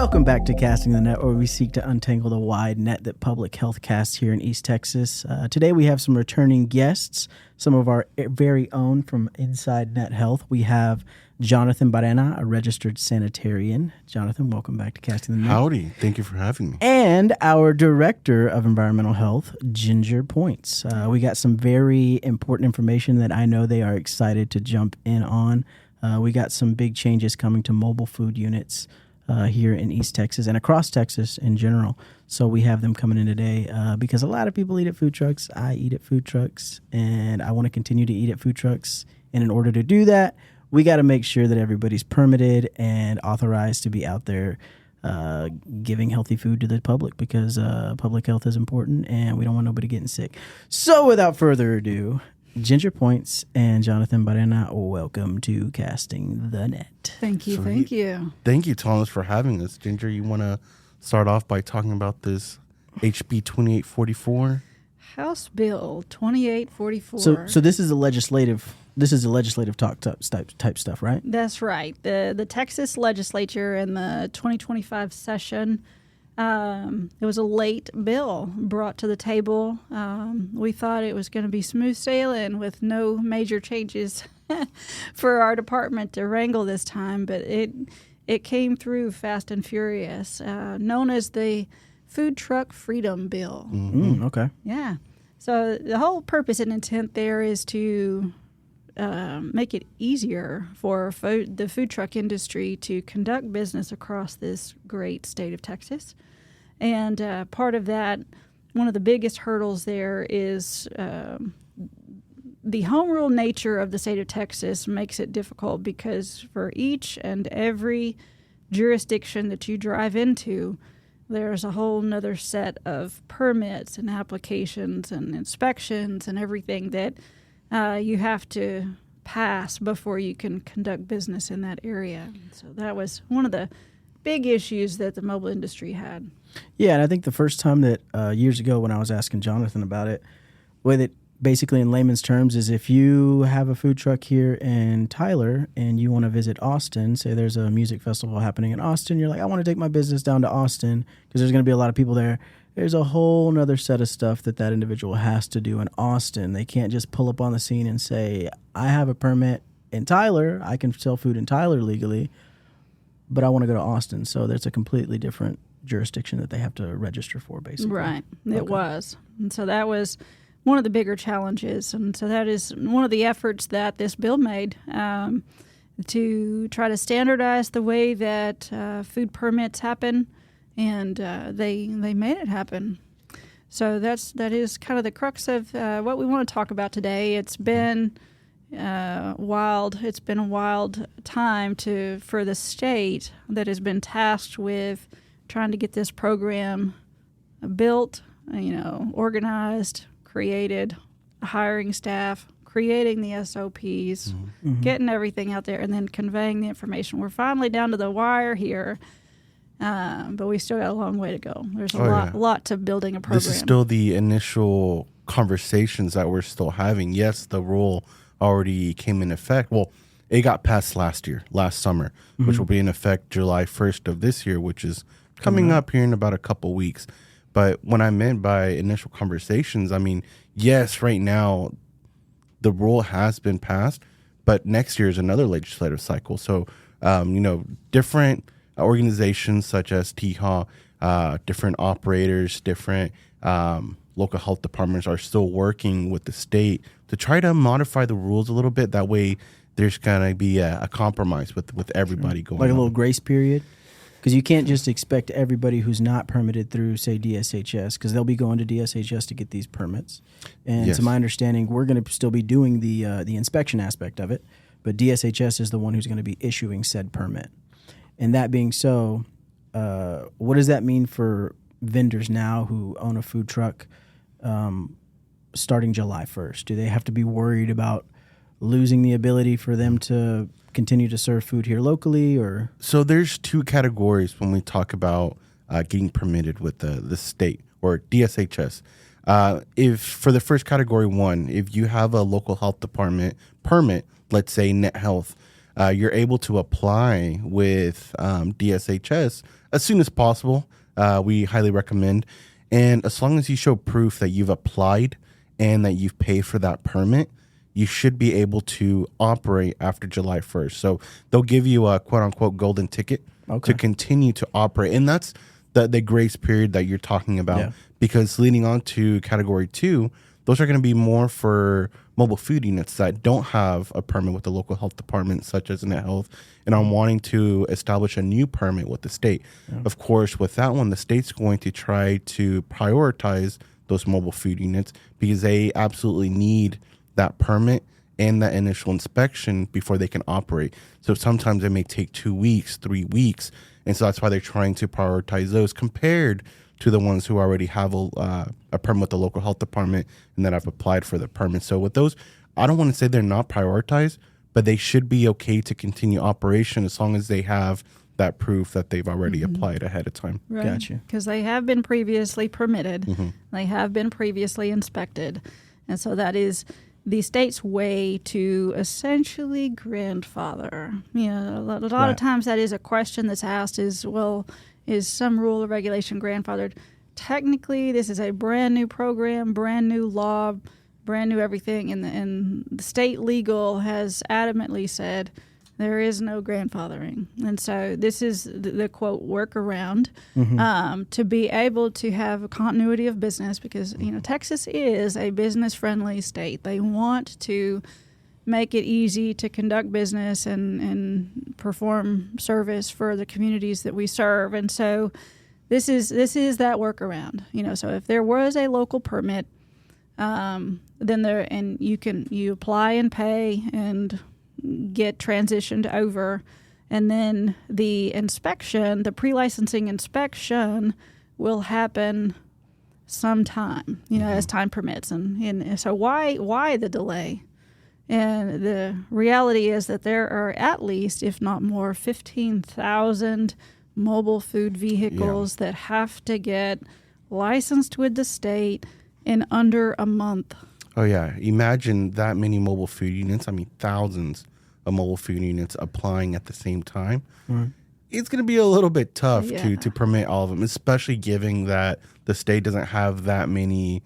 Welcome back to Casting the Net, where we seek to untangle the wide net that public health casts here in East Texas. Today we have some returning guests, some of our very own from Inside Net Health. We have Jonathan Barena, a registered sanitarian. Jonathan, welcome back to Casting the Net. Howdy. Thank you for having me. And our Director of Environmental Health, Ginger Points. We got some very important information that I know they are excited to jump in on. We got some big changes coming to mobile food units here in East Texas and across Texas in general. So we have them coming in today because a lot of people eat at food trucks. I eat at food trucks, and I want to continue to eat at food trucks. And in order to do that, we got to make sure that everybody's permitted and authorized to be out there giving healthy food to the public, because public health is important and we don't want nobody getting sick. So without further ado, Ginger Points and Jonathan Barena, welcome to Casting the Net. Thank you. Thank you, Thomas, for having us. Ginger, you want to start off by talking about this HB 2844? House Bill 2844. So this is a legislative talk type stuff, right? That's right. The Texas legislature in the 2025 session, it was a late bill brought to the table. We thought it was going to be smooth sailing with no major changes for our department to wrangle this time, but it came through fast and furious, known as the Food Truck Freedom Bill. Okay. Yeah. So the whole purpose and intent there is to make it easier for the food truck industry to conduct business across this great state of Texas. And part of that, one of the biggest hurdles there is the home rule nature of the state of Texas makes it difficult, because for each and every jurisdiction that you drive into, there's a whole nother set of permits and applications and inspections and everything that you have to pass before you can conduct business in that area. So that was one of the big issues that the mobile industry had. Yeah, and I think the first time that years ago when I was asking Jonathan about it, the way that basically in layman's terms is, if you have a food truck here in Tyler and you want to visit Austin, say there's a music festival happening in Austin, you're like, I want to take my business down to Austin because there's going to be a lot of people there. There's a whole nother set of stuff that individual has to do in Austin. They can't just pull up on the scene and say, I have a permit in Tyler, I can sell food in Tyler legally, but I want to go to Austin. So there's a completely different jurisdiction that they have to register for, basically. Right. It was. And so that was one of the bigger challenges. And so that is one of the efforts that this bill made, to try to standardize the way that food permits happen. And they made it happen. So that is kind of the crux of what we want to talk about today. It's been wild. It's been a wild time for the state that has been tasked with trying to get this program built, organized, created, hiring staff, creating the SOPs, getting everything out there, and then conveying the information. We're finally down to the wire here. But we still got a long way to go. There's a lot to building a program. This is still the initial conversations that we're still having. Yes, the rule already came in effect. Well, it got passed last summer, which will be in effect July 1st of this year, which is coming up here in about a couple weeks. But what I meant by initial conversations, I mean, yes, right now the rule has been passed, but next year is another legislative cycle. So, different organizations such as THA, different operators, different local health departments are still working with the state to try to modify the rules a little bit. That way there's going to be a compromise with everybody going on. Like a little grace period? Because you can't just expect everybody who's not permitted through, say, DSHS, because they'll be going to DSHS to get these permits. And to my understanding, we're going to still be doing the inspection aspect of it, but DSHS is the one who's going to be issuing said permit. And that being so, what does that mean for vendors now who own a food truck starting July 1st? Do they have to be worried about losing the ability for them to continue to serve food here locally? Or so there's two categories when we talk about getting permitted with the state or DSHS. If for the first category one, if you have a local health department permit, let's say Net Health, you're able to apply with DSHS as soon as possible. We highly recommend. And as long as you show proof that you've applied and that you've paid for that permit, you should be able to operate after July 1st. So they'll give you a quote unquote golden ticket to continue to operate. And that's the grace period that you're talking about, because leading on to category 2, those are going to be more for mobile food units that don't have a permit with the local health department, such as Net Health, and are wanting to establish a new permit with the state. Of course, with that one, the state's going to try to prioritize those mobile food units because they absolutely need that permit and that initial inspection before they can operate. So sometimes it may take 2 weeks, 3 weeks. And so that's why they're trying to prioritize those compared to the ones who already have a permit with the local health department and that have applied for the permit. So with those, I don't want to say they're not prioritized, but they should be okay to continue operation as long as they have that proof that they've already applied ahead of time. Right. Gotcha. Because they have been previously permitted. They have been previously inspected. And so that is the state's way to essentially grandfather. You know, a lot of times that is a question that's asked is, well, is some rule or regulation grandfathered? Technically, this is a brand new program, brand new law, brand new everything. And the state legal has adamantly said there is no grandfathering. And so this is the quote, workaround to be able to have a continuity of business because, you know, Texas is a business-friendly state. They want to make it easy to conduct business and perform service for the communities that we serve. And so this is that workaround. You know, so if there was a local permit, then you apply and pay and get transitioned over, and then the inspection, the pre-licensing inspection, will happen sometime, you know, as time permits. And so why the delay? And the reality is that there are at least, if not more, 15,000 mobile food vehicles that have to get licensed with the state in under a month. Oh, yeah. Imagine that many mobile food units. I mean, thousands of mobile food units applying at the same time. It's going to be a little bit tough to permit all of them, especially given that the state doesn't have that many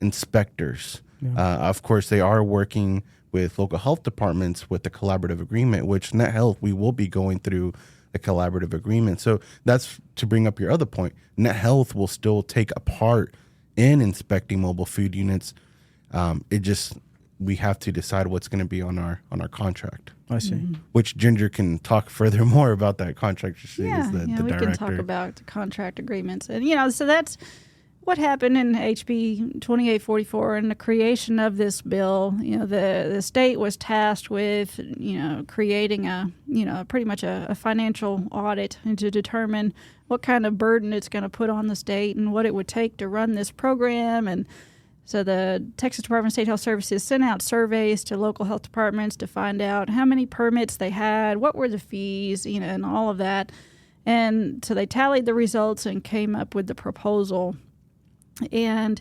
inspectors. Of course, they are working with local health departments with the collaborative agreement, which Net Health, we will be going through a collaborative agreement. So that's to bring up your other point. Net Health will still take a part in inspecting mobile food units. We have to decide what's going to be on our contract. I see. Which Ginger can talk further more about that contract. She is the we director. can talk about the contract agreements. And, you know, so that's what happened in HB 2844 and the creation of this bill. You know, the state was tasked with, you know, creating pretty much a financial audit and to determine what kind of burden it's going to put on the state and what it would take to run this program. And so the Texas Department of State Health Services sent out surveys to local health departments to find out how many permits they had, what were the fees, you know, and all of that. And so they tallied the results and came up with the proposal. And,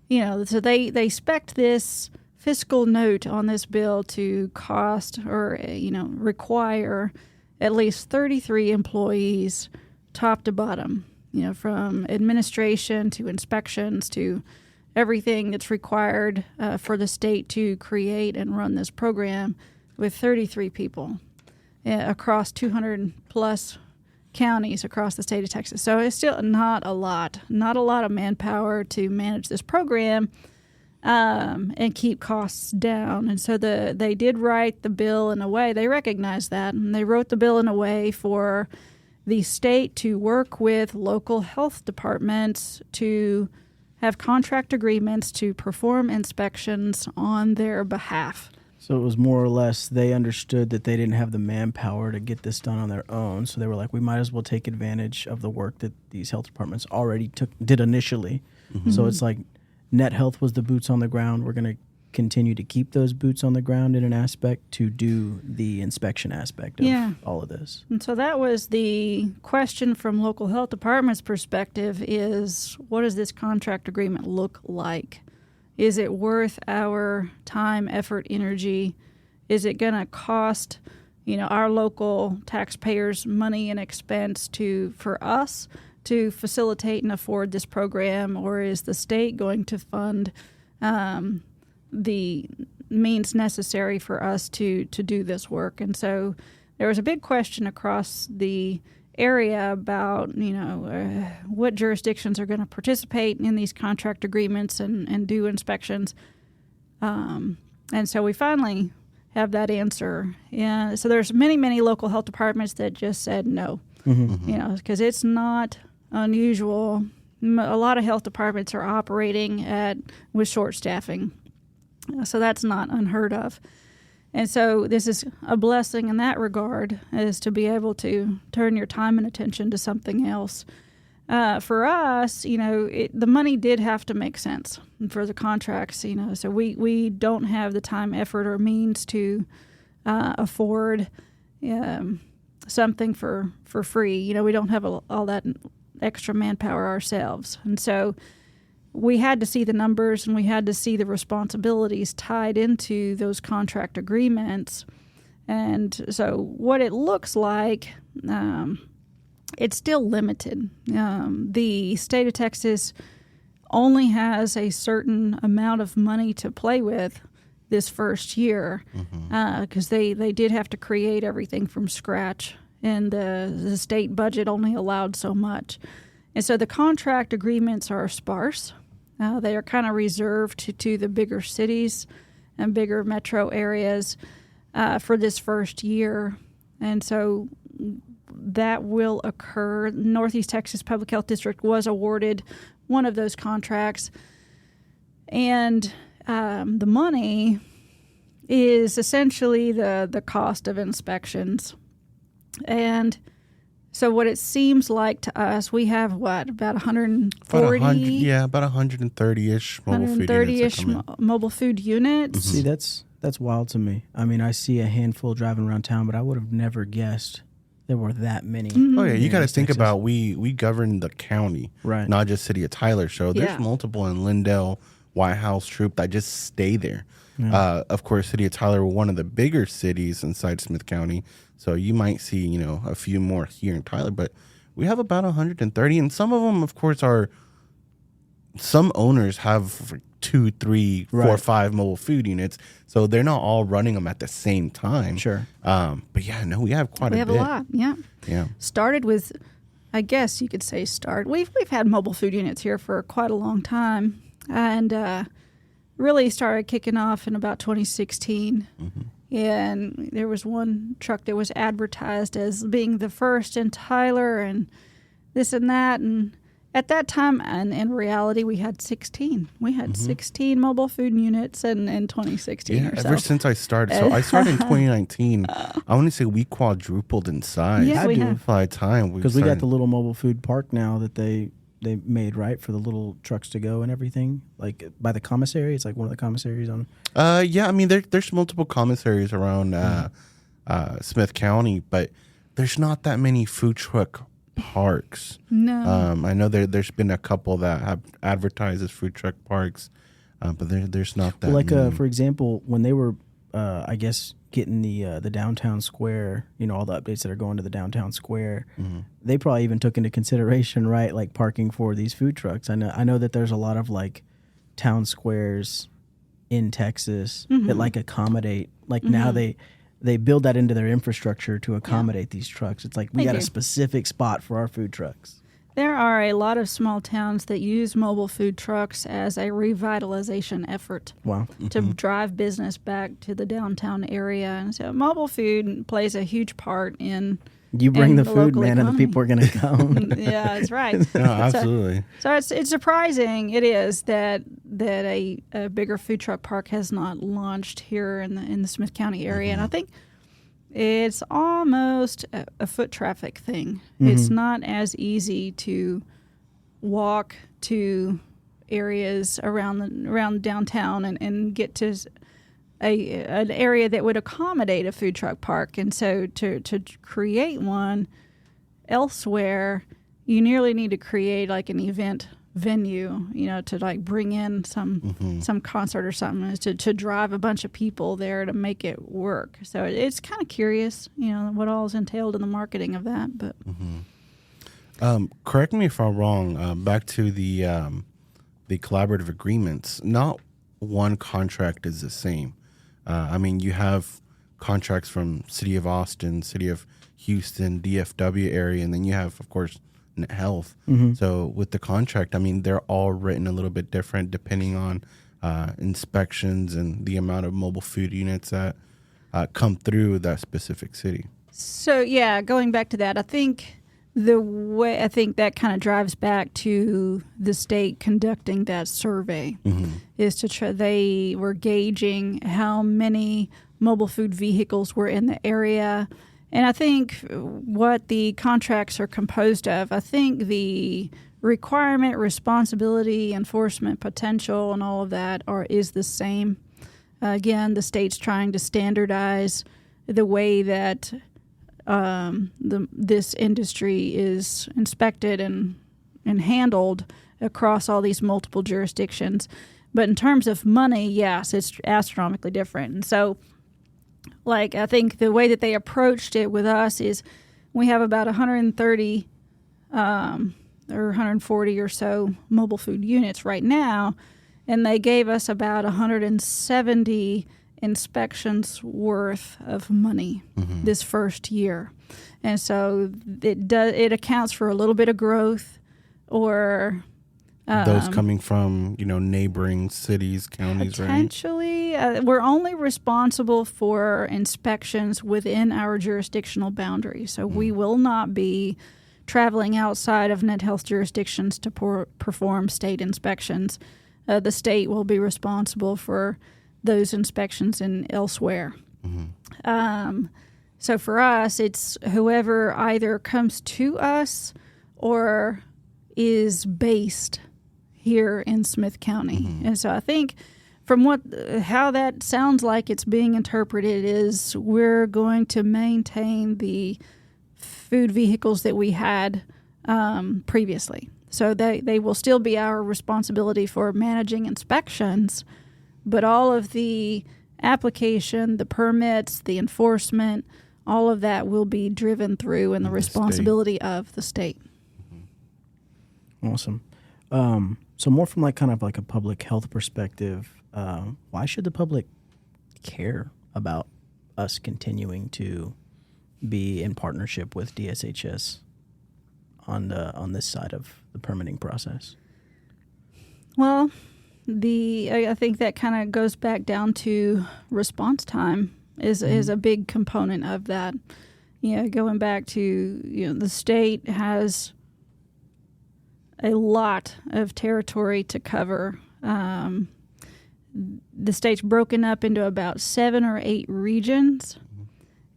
you know, so they spec'd this fiscal note on this bill to cost or, you know, require at least 33 employees top to bottom, you know, from administration to inspections to everything that's required for the state to create and run this program with 33 people across 200 plus counties across the state of Texas. So it's still not a lot of manpower to manage this program and keep costs down. And so they did write the bill in a way, they recognized that, and they wrote the bill in a way for the state to work with local health departments to have contract agreements to perform inspections on their behalf. So it was more or less they understood that they didn't have the manpower to get this done on their own. So they were like, we might as well take advantage of the work that these health departments already did initially. So it's like Net Health was the boots on the ground. We're going to continue to keep those boots on the ground in an aspect to do the inspection aspect of all of this. And so that was the question from local health department's perspective is, what does this contract agreement look like? Is it worth our time, effort, energy? Is it going to cost, our local taxpayers' money and expense for us to facilitate and afford this program, or is the state going to fund the means necessary for us to do this work? And so there was a big question across the area about, what jurisdictions are going to participate in these contract agreements and do inspections. And so we finally have that answer. And so there's many, many local health departments that just said no, because it's not unusual. A lot of health departments are operating with short staffing. So that's not unheard of. And so this is a blessing in that regard, is to be able to turn your time and attention to something else. For us, the money did have to make sense for the contracts, so we don't have the time, effort, or means to afford something for free. We don't have all that extra manpower ourselves. And so we had to see the numbers, and we had to see the responsibilities tied into those contract agreements. And so what it looks like, it's still limited. The state of Texas only has a certain amount of money to play with this first year, because they did have to create everything from scratch, and the state budget only allowed so much. And so the contract agreements are sparse. They are kind of reserved to the bigger cities and bigger metro areas for this first year. And so that will occur. Northeast Texas Public Health District was awarded one of those contracts. And the money is essentially the cost of inspections. And so what it seems like to us, we have about 140? About 130-ish mobile food units. Mobile food units. See, that's wild to me. I mean, I see a handful driving around town, but I would have never guessed there were that many. Oh, yeah. You got to think about, we govern the county, right? Not just city of Tyler. So there's multiple in Lindale, White House, Troop that just stay there. Yeah. Of course, city of Tyler, one of the bigger cities inside Smith County. So you might see, a few more here in Tyler, but we have about 130. And some of them, of course, some owners have 2, 3, 4, 5 mobile food units. So they're not all running them at the same time. Sure. But yeah, no, we have quite a bit. We have a lot, yeah. Yeah. Started with, I guess you could say we've had mobile food units here for quite a long time, and really started kicking off in about 2016. And there was one truck that was advertised as being the first in Tyler, and this and that. And at that time, and in reality, we had 16. We had 16 mobile food units in 2016 or so. Ever since I started. So I started in 2019. I want to say we quadrupled in size. Yeah, we have. By time. Because we got the little mobile food park now that they made, right, for the little trucks to go and everything, like by the commissary. It's like one of the commissaries on. Yeah, I mean there's multiple commissaries around Smith County, but there's not that many food truck parks. No. I know there's been a couple that have advertised as food truck parks, but there's not that. Like for example, when they were, I guess, getting the downtown square, all the updates that are going to the downtown square, they probably even took into consideration, right, like parking for these food trucks. I know that there's a lot of like town squares in Texas that like accommodate, like now they build that into their infrastructure to accommodate these trucks. It's like we got a specific spot for our food trucks. There are a lot of small towns that use mobile food trucks as a revitalization effort. Wow. To drive business back to the downtown area. And so mobile food plays a huge part in You bring the food, man, economy. and the people are going to come. Yeah, that's right. No, absolutely. So it's surprising, it is, that a bigger food truck park has not launched here in the Smith County area. And I think it's almost a foot traffic thing. It's not as easy to walk to areas around downtown and get to an area that would accommodate a food truck park. And so to create one elsewhere, you nearly need to create like an event venue, to like bring in some concert or something, is to drive a bunch of people there to make it work. So it's kind of curious, what all is entailed in the marketing of that. But correct me if I'm wrong. Back to the collaborative agreements. Not one contract is the same. You have contracts from City of Austin, City of Houston, DFW area, and then you have, of course, Net Health. So with the contract, they're all written a little bit different depending on inspections and the amount of mobile food units that come through that specific city. So yeah, going back to that, I think that kind of drives back to the state conducting that survey. Is to try, they were gauging how many mobile food vehicles were in the area. And I think what the contracts are composed of, I think the requirement, responsibility, enforcement potential, and all of that is the same. Again, the state's trying to standardize the way that this industry is inspected and handled across all these multiple jurisdictions. But in terms of money, yes, it's astronomically different. And so, I think the way that they approached it with us is we have about 130 or 140 or so mobile food units right now, and they gave us about 170 inspections worth of money this first year. And so it accounts for a little bit of growth, or those coming from neighboring cities, counties, potentially. We're only responsible for inspections within our jurisdictional boundaries, so we will not be traveling outside of Net Health jurisdictions to perform state inspections. The state will be responsible for those inspections in elsewhere. So for us, it's whoever either comes to us or is based here in Smith County. And so I think from how that sounds like it's being interpreted is we're going to maintain the food vehicles that we had previously. So they will still be our responsibility for managing inspections, but all of the application, the permits, the enforcement, all of that will be driven through and the responsibility of the state. Awesome. So more from kind of a public health perspective, why should the public care about us continuing to be in partnership with DSHS on this side of the permitting process? Well, I think that kind of goes back down to response time is a big component of that. Going back to the state has a lot of territory to cover. The state's broken up into about 7 or 8 regions,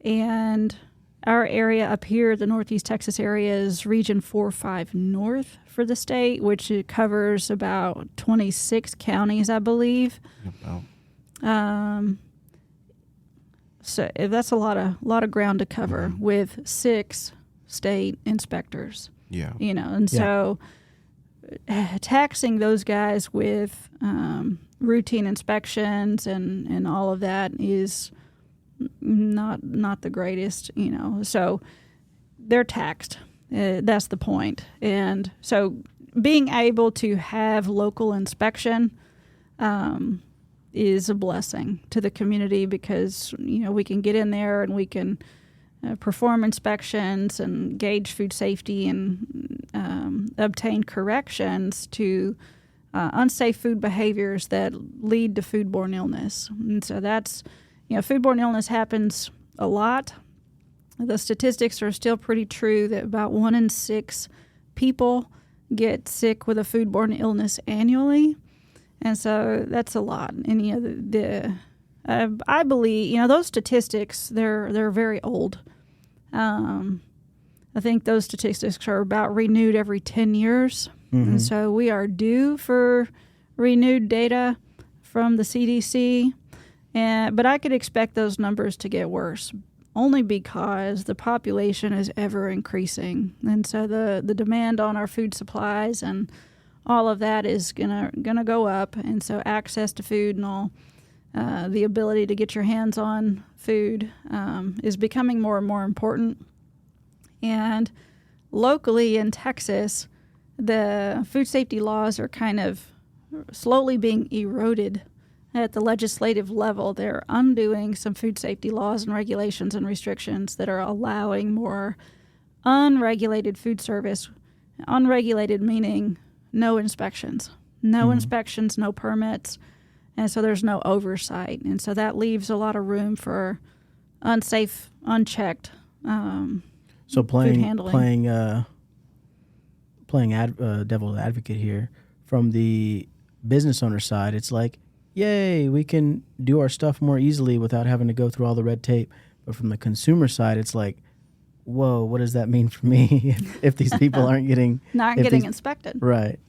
and our area up here, the Northeast Texas area, is Region 4-5 North for the state, which it covers about 26 counties, I believe. So that's a lot of ground to cover with 6 state inspectors. Yeah. So taxing those guys with routine inspections and all of that is not the greatest, So they're taxed. That's the point. And so being able to have local inspection is a blessing to the community because, we can get in there and we can perform inspections and gauge food safety and obtain corrections to unsafe food behaviors that lead to foodborne illness. And so that's, foodborne illness happens a lot. The statistics are still pretty true that about 1 in 6 people get sick with a foodborne illness annually. And so that's a lot. And, I believe, those statistics, they're very old. I think those statistics are about renewed every 10 years. And so we are due for renewed data from the CDC. But I could expect those numbers to get worse, only because the population is ever increasing. And so the demand on our food supplies and all of that is gonna go up, and so access to food and all, the ability to get your hands on food is becoming more and more important. And locally in Texas, the food safety laws are kind of slowly being eroded at the legislative level. They're undoing some food safety laws and regulations and restrictions that are allowing more unregulated food service. Unregulated meaning no inspections, no permits, and so there's no oversight. And so that leaves a lot of room for unsafe, unchecked So food handling. playing devil's advocate here, from the business owner side, it's like, yay, we can do our stuff more easily without having to go through all the red tape. But from the consumer side, it's like, whoa, what does that mean for me if these people aren't getting inspected? Right.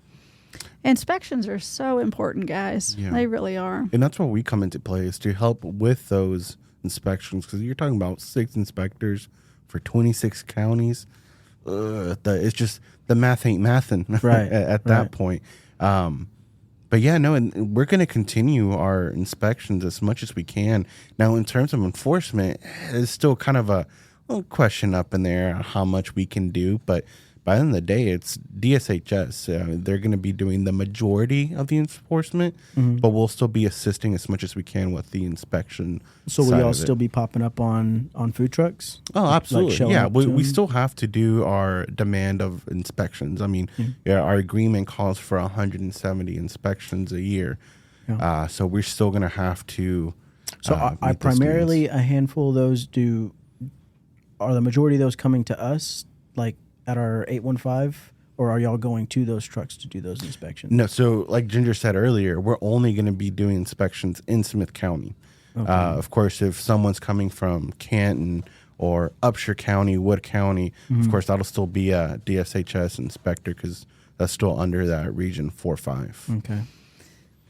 Inspections are so important, guys. Yeah. They really are. And that's where we come into play, is to help with those inspections, because you're talking about 6 inspectors for 26 counties. It's just, the math ain't mathin', right. at that point. But yeah, no, and we're going to continue our inspections as much as we can. Now, in terms of enforcement, it's still kind of a little question up in there how much we can do. But by the end of the day, it's DSHS. They're going to be doing the majority of the enforcement, but we'll still be assisting as much as we can with the inspection. So will y'all still be popping up on food trucks? Oh, absolutely. Like yeah, we still have to do our demand of inspections. I mean, our agreement calls for 170 inspections a year. Yeah. So we're still going to have to. So are primarily a handful of those are the majority of those coming to us, like at our 815, or are y'all going to those trucks to do those inspections? No, so like Ginger said earlier, we're only going to be doing inspections in Smith County. Okay. Of course, if someone's coming from Canton or Upshur County, Wood County, of course, that'll still be a DSHS inspector, because that's still under that region 4-5. Okay.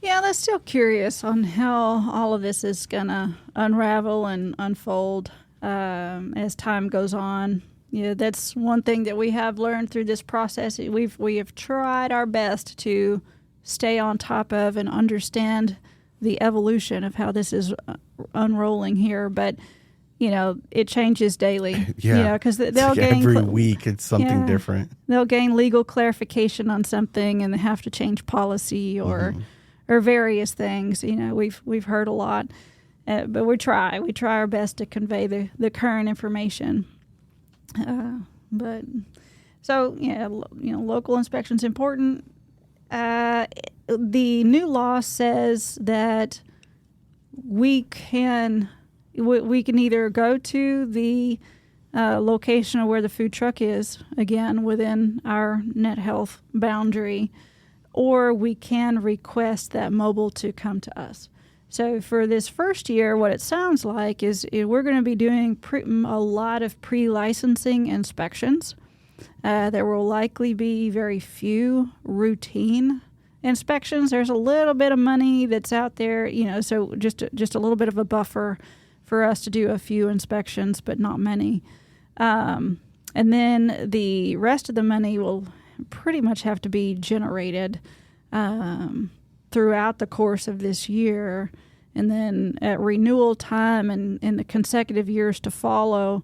Yeah, that's still curious on how all of this is going to unravel and unfold as time goes on. Yeah, that's one thing that we have learned through this process. We have tried our best to stay on top of and understand the evolution of how this is unrolling here, but it changes daily. Yeah, because they'll gain every week it's something different. They'll gain legal clarification on something, and they have to change policy or various things. We've heard a lot, but we try our best to convey the current information. But so local inspection's important. The new law says that we can either go to the location of where the food truck is, again within our net health boundary, or we can request that mobile to come to us. So for this first year, what it sounds like is we're going to be doing a lot of pre-licensing inspections. There will likely be very few routine inspections. There's a little bit of money that's out there, so just a little bit of a buffer for us to do a few inspections, but not many. And then the rest of the money will pretty much have to be generated throughout the course of this year, and then at renewal time and in the consecutive years to follow,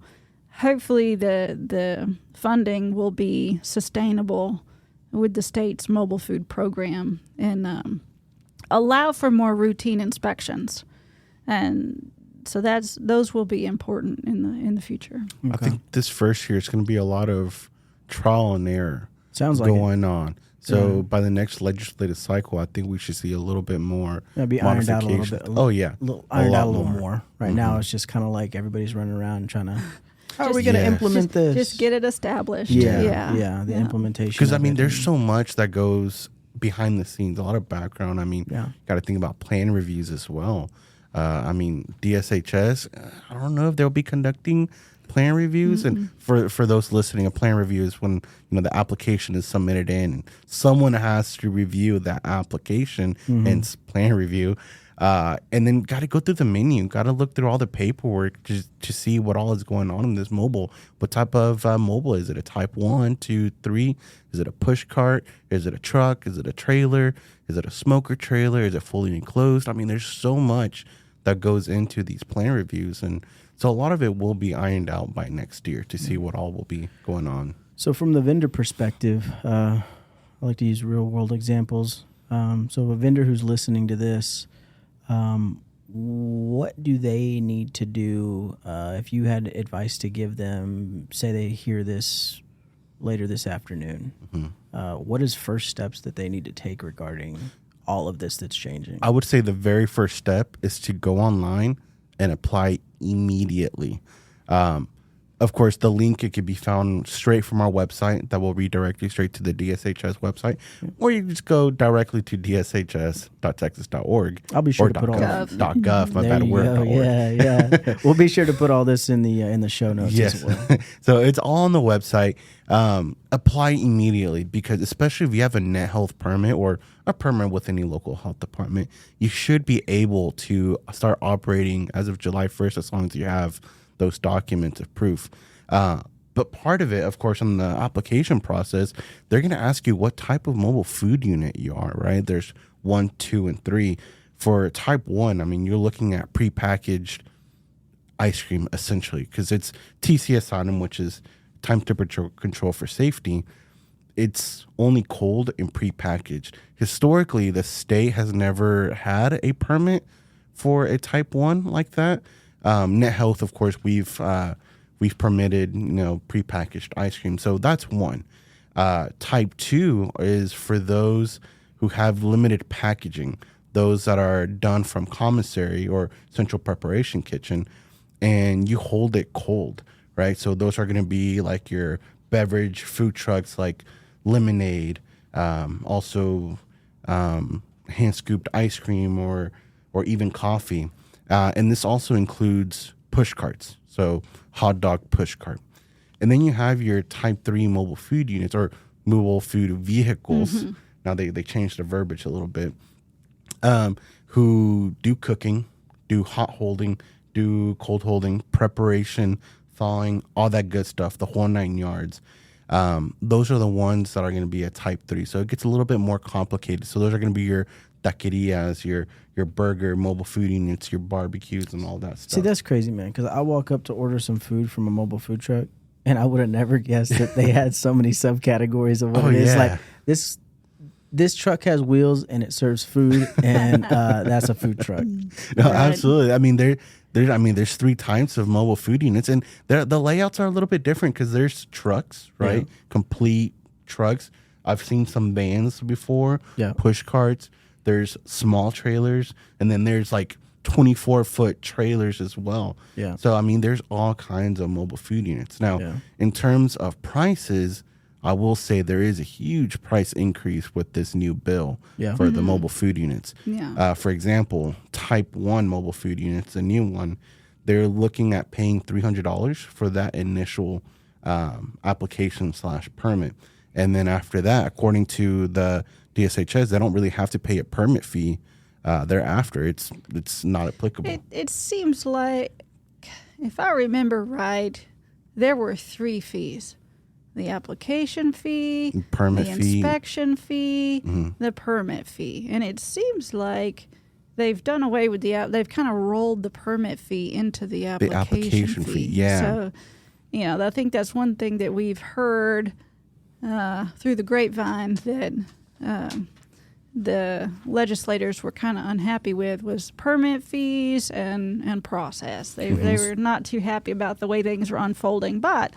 hopefully the funding will be sustainable with the state's mobile food program and allow for more routine inspections, and so those will be important in the future. Okay. I think this first year it's going to be a lot of trial and error. Sounds like going on. So by the next legislative cycle, I think we should see a little bit more. It'll be ironed out a little bit. Ironed out a little more. Right now, it's just kind of like everybody's running around and trying to. How are we going to implement this? Just get it established. Yeah. The implementation. Because there's so much that goes behind the scenes. A lot of background. Got to think about plan reviews as well. DSHS. I don't know if they'll be conducting plan reviews, and for those listening, a plan review is when the application is submitted in, someone has to review that application, hence plan review. And then got to go through the menu, got to look through all the paperwork to see what all is going on in this mobile. What type of mobile is it? A type 1, 2, 3? Is it a push cart? Is it a truck? Is it a trailer? Is it a smoker trailer? Is it fully enclosed? I mean, there's so much that goes into these plan reviews. And so a lot of it will be ironed out by next year to see what all will be going on. So from the vendor perspective, I like to use real world examples. So a vendor who's listening to this, what do they need to do if you had advice to give them, say they hear this later this afternoon? What is first steps that they need to take regarding all of this that's changing? I would say the very first step is to go online and apply immediately. Of course, the link, it could be found straight from our website that will redirect you straight to the DSHS website, or you just go directly to dshs.texas.org. I'll be sure to put all .gov. My bad, word. Yeah. We'll be sure to put all this in the show notes as well. So it's all on the website. Apply immediately, because especially if you have a net health permit or a permit with any local health department, you should be able to start operating as of July 1st, as long as you have those documents of proof. But part of it, of course, in the application process, they're going to ask you what type of mobile food unit you are, right? There's 1, 2, and 3. For type 1, I mean, you're looking at prepackaged ice cream, essentially, because it's TCS item, which is time temperature control for safety. It's only cold and prepackaged. Historically, the state has never had a permit for a type 1 like that. Net Health, of course, we've permitted, prepackaged ice cream. So that's 1. Type 2 is for those who have limited packaging, those that are done from commissary or central preparation kitchen, and you hold it cold, right? So those are going to be like your beverage food trucks, like lemonade, also hand scooped ice cream or even coffee. And this also includes push carts, so hot dog push cart. And then you have your type 3 mobile food units or mobile food vehicles. Now they changed the verbiage a little bit, who do cooking, do hot holding, do cold holding, preparation, thawing, all that good stuff, the whole 9 yards. Those are the ones that are going to be a type 3. So it gets a little bit more complicated. So those are going to be your taquerias, your burger, mobile food units, your barbecues, and all that stuff. See, that's crazy, man, because I walk up to order some food from a mobile food truck, and I would have never guessed that they had so many subcategories of what it is. Like, this truck has wheels, and it serves food, and that's a food truck. No, absolutely. I mean, there's 3 types of mobile food units, and the layouts are a little bit different because there's trucks, right? Yeah. Complete trucks. I've seen some vans before, push carts. There's small trailers, and then there's like 24-foot trailers as well. Yeah. So, I mean, there's all kinds of mobile food units. Now, in terms of prices, I will say there is a huge price increase with this new bill for the mobile food units. Yeah. For example, type 1 mobile food units, the new one, they're looking at paying $300 for that initial application/permit. And then after that, according to the DSHS, they don't really have to pay a permit fee thereafter. It's not applicable. It seems like, if I remember right, there were 3 fees: the application fee, permit the fee, inspection fee, the permit fee. And it seems like they've done away with they've kind of rolled the permit fee into the application fee. Yeah. So, I think that's one thing that we've heard through the grapevine that the legislators were kind of unhappy with was permit fees and process. They were not too happy about the way things were unfolding. But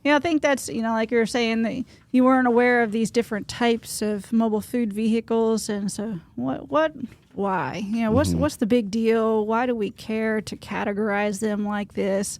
I think that's, like you were saying, that you weren't aware of these different types of mobile food vehicles. And so why? What's the big deal? Why do we care to categorize them like this?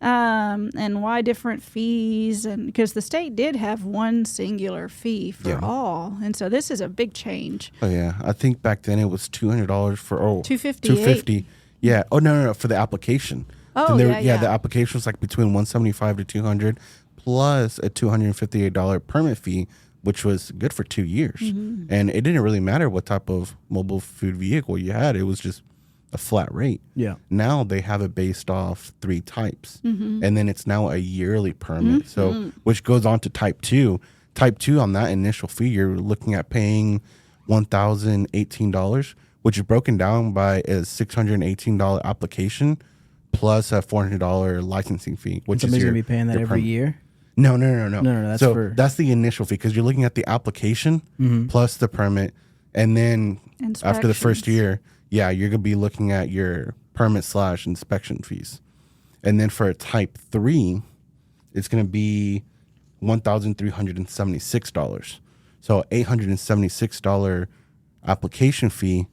And why different fees? And because the state did have one singular fee for all, and so this is a big change. Oh yeah, I think back then it was $200 for $250. Yeah. Oh no, for the application. Oh the application was like between $175 to $200 plus a $258 permit fee which was good for 2 years. And it didn't really matter what type of mobile food vehicle you had. It was just a flat rate. Yeah. Now they have it based off 3 types. And then it's now a yearly permit. So, which goes on to type 2. Type 2 on that initial fee, you're looking at paying $1,018, which is broken down by a $618 application plus a $400 licensing fee. Which Somebody's is going to be paying that every year? No. That's That's the initial fee because you're looking at the application plus the permit. And then after the first year, you're going to be looking at your permit / inspection fees. And then for a type 3, it's going to be $1,376. So $876 application fee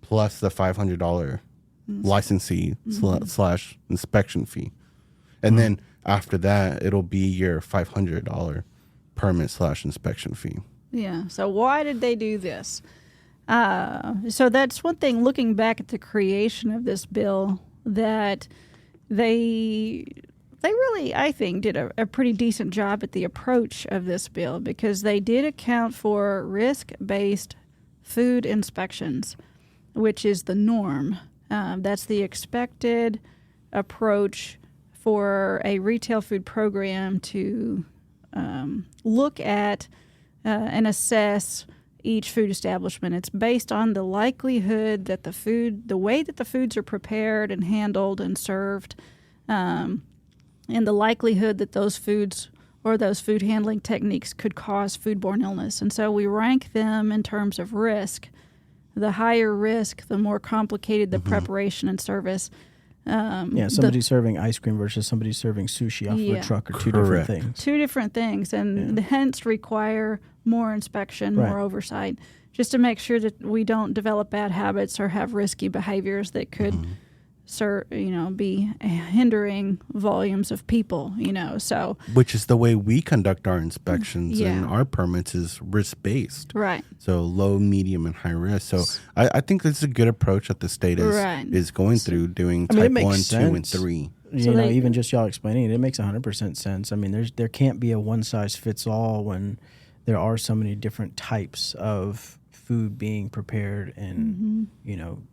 plus the $500 licensee / inspection fee. And then after that, it'll be your $500 permit / inspection fee. Yeah. So why did they do this? So that's one thing, looking back at the creation of this bill, that they really, I think, did a pretty decent job at the approach of this bill, because they did account for risk-based food inspections, which is the norm. That's the expected approach for a retail food program to look at and assess each food establishment. It's based on the likelihood that the way that the foods are prepared and handled and served, and the likelihood that those foods or those food handling techniques could cause foodborne illness. And so we rank them in terms of risk. The higher risk, the more complicated the preparation and service. Somebody serving ice cream versus somebody serving sushi off of a truck are two different things. Two different things, and hence require more inspection, more oversight, just to make sure that we don't develop bad habits or have risky behaviors that could be hindering volumes of people, so. Which is the way we conduct our inspections and our permits is risk-based. Right. So low, medium, and high risk. So I think this is a good approach that the state is going through, doing type 1, 2, and 3. Even just y'all explaining it makes 100% sense. I mean, there can't be a one-size-fits-all when there are so many different types of food being prepared and,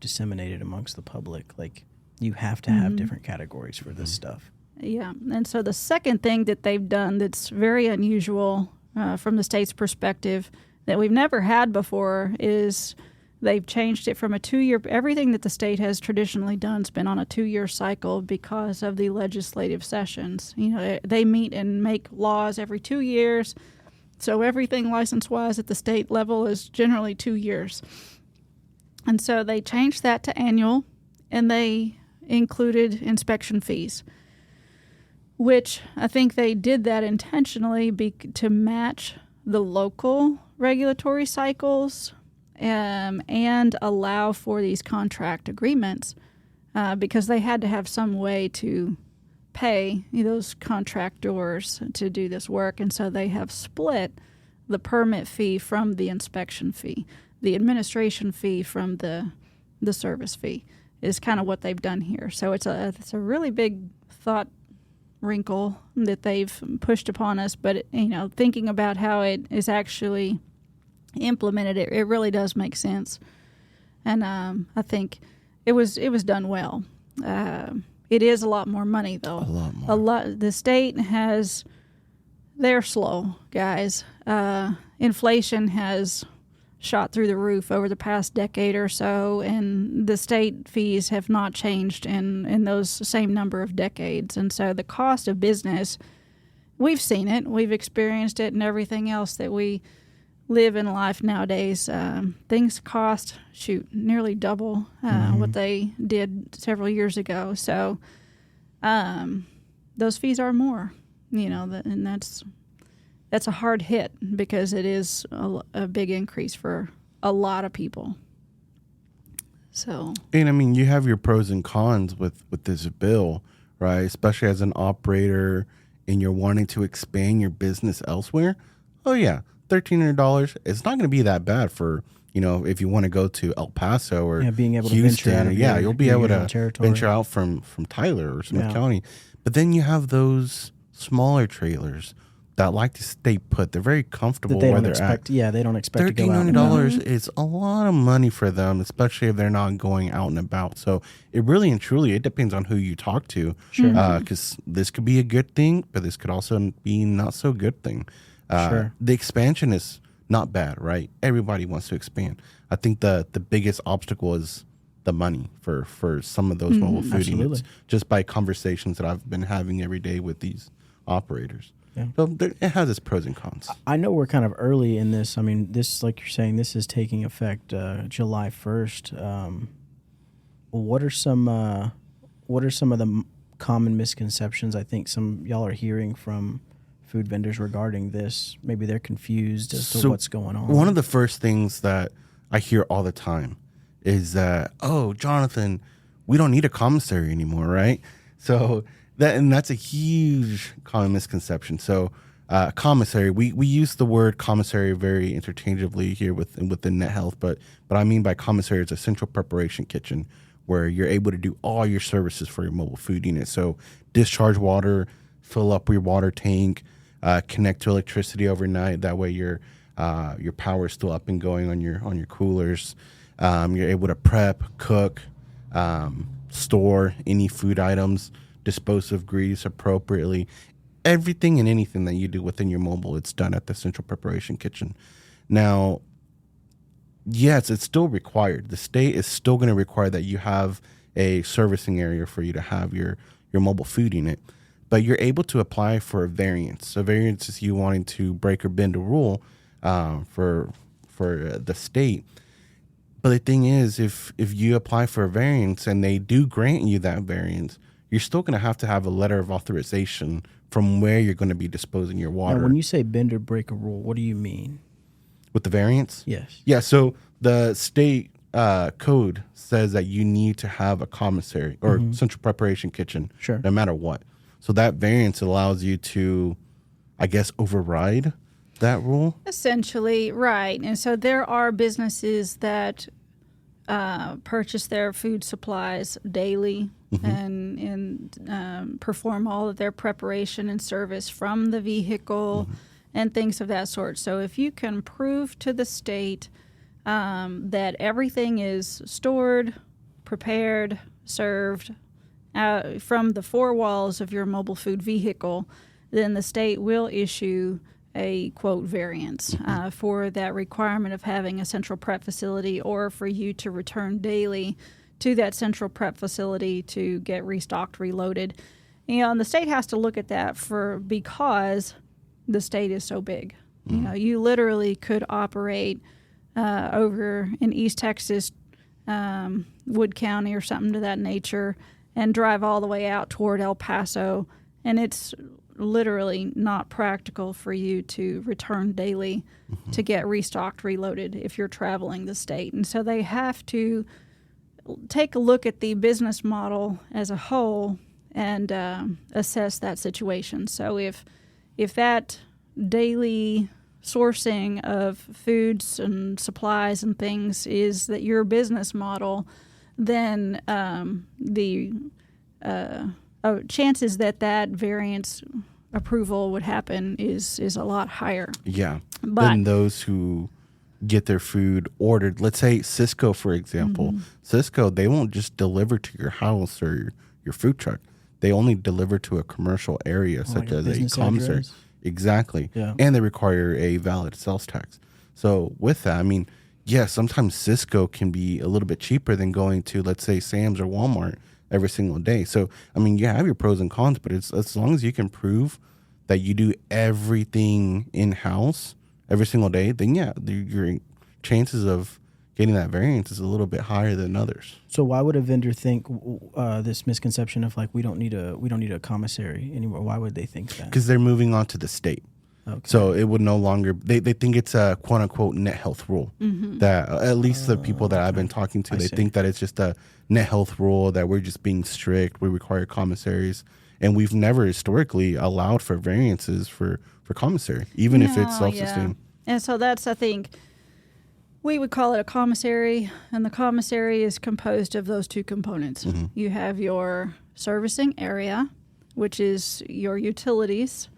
disseminated amongst the public. Like, you have to have different categories for this stuff. Yeah. And so the second thing that they've done that's very unusual from the state's perspective that we've never had before is they've changed it from a 2-year. Everything that the state has traditionally done has been on a 2-year cycle because of the legislative sessions. They meet and make laws every 2 years. So everything license-wise at the state level is generally 2 years. And so they changed that to annual, and they included inspection fees, which I think they did that intentionally to match the local regulatory cycles and allow for these contract agreements because they had to have some way to pay those contractors to do this work. And so they have split the permit fee from the inspection fee, the administration fee from the service fee. Is kind of what they've done here. So it's a really big thought wrinkle that they've pushed upon us. But thinking about how it is actually implemented, it really does make sense. And I think it was done well. It is a lot more money though. A lot more. The state they're slow, guys. Inflation has shot through the roof over the past decade or so, and the state fees have not changed in those same number of decades. And so the cost of business, we've seen it, we've experienced it, and everything else that we live in life nowadays. Things cost, nearly double what they did several years ago. So those fees are more, and that's a hard hit because it is a big increase for a lot of people. So, and I mean, you have your pros and cons with this bill, right? Especially as an operator and you're wanting to expand your business elsewhere. Oh yeah, $1,300. It's not going to be that bad for, if you want to go to El Paso or being able to Houston. venture out of You'll be able to territory. venture out from Tyler or Smith County. But then you have those smaller trailers, that like to stay put. They're very comfortable That they where don't they're expect. at. Yeah, they don't expect to go out. $1,300 is a lot of money for them, especially if they're not going out and about. So it really and truly, it depends on who you talk to. Sure. Because this could be a good thing, but this could also be not so good thing. Sure. The expansion is not bad, right? Everybody wants to expand. I think the biggest obstacle is the money for some of those mobile food units, just by conversations that I've been having every day with these operators. Yeah. So it has its pros and cons. I know we're kind of early in this. I mean, this, like you're saying, this is taking effect July 1st. What are some of the common misconceptions I think some y'all are hearing from food vendors regarding this? Maybe they're confused as to what's going on. One of the first things that I hear all the time is that, oh, Jonathan, we don't need a commissary anymore, right? So that's a huge common misconception. So commissary, we use the word commissary very interchangeably here within Net Health, but I mean by commissary is a central preparation kitchen where you're able to do all your services for your mobile food unit. So discharge water, fill up your water tank, connect to electricity overnight. That way your power is still up and going on your coolers. You're able to prep, cook, store any food items, dispose of grease appropriately. Everything and anything that you do within your mobile, it's done at the central preparation kitchen. Now, yes, it's still required. The state is still going to require that you have a servicing area for you to have your mobile food unit, but you're able to apply for a variance. A variance is you wanting to break or bend a rule for the state. But the thing is, if you apply for a variance and they do grant you that variance, you're still going to have a letter of authorization from where you're going to be disposing your water. Now, when you say bend or break a rule, what do you mean? With the variance? Yes. Yeah, so the state code says that you need to have a commissary or central preparation kitchen, Sure, no matter what. So that variance allows you to, I guess, override that rule? Essentially, right. And so there are businesses that purchase their food supplies daily and perform all of their preparation and service from the vehicle and things of that sort. So if you can prove to the state that everything is stored, prepared, served from the four walls of your mobile food vehicle, then the state will issue a, quote, variance for that requirement of having a central prep facility, or for you to return daily to that central prep facility to get restocked, reloaded. And the state has to look at that because the state is so big. You know, you literally could operate over in East Texas, Wood County or something to that nature, and drive all the way out toward El Paso, and it's literally not practical for you to return daily to get restocked, reloaded if you're traveling the state. And so they have to take a look at the business model as a whole and assess that situation. So if that daily sourcing of foods and supplies and things is that your business model, then the chances that variance approval would happen is a lot higher. Yeah. But than those who get their food ordered. Let's say Cisco, for example. Cisco, they won't just deliver to your house or your food truck. They only deliver to a commercial area, such as a commissary. Address. Exactly. Yeah. And they require a valid sales tax. So with that, I mean, yeah, sometimes Cisco can be a little bit cheaper than going to, let's say, Sam's or Walmart every single day. So, I mean, you have your pros and cons, but it's as long as you can prove that you do everything in-house every single day, then yeah, your chances of getting that variance is a little bit higher than others. So why would a vendor think this misconception of like we don't need a commissary anymore? Why would they think that? Because they're moving on to the state. Okay. So it would no longer, they think it's a quote unquote net health rule that at least the people that I've been talking to, they think that it's just a net health rule, that we're just being strict. We require commissaries, and we've never historically allowed for variances for commissary, even if it's self-sustained. Yeah. And so that's, I think, we would call it a commissary, and the commissary is composed of those two components. You have your servicing area, which is your utilities,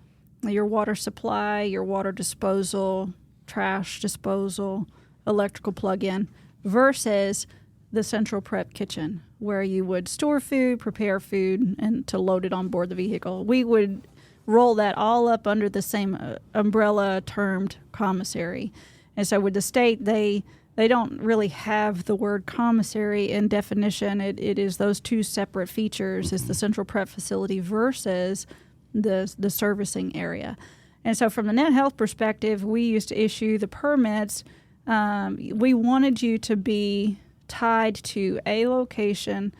your water supply, your water disposal, trash disposal, electrical plug-in, versus the central prep kitchen, where you would store food, prepare food, and to load it on board the vehicle. We would roll that all up under the same umbrella termed commissary. And so with the state, they don't really have the word commissary in definition. It is those two separate features. It's the central prep facility versus the servicing area. And so from the net health perspective, we used to issue the permits. We wanted you to be tied to a location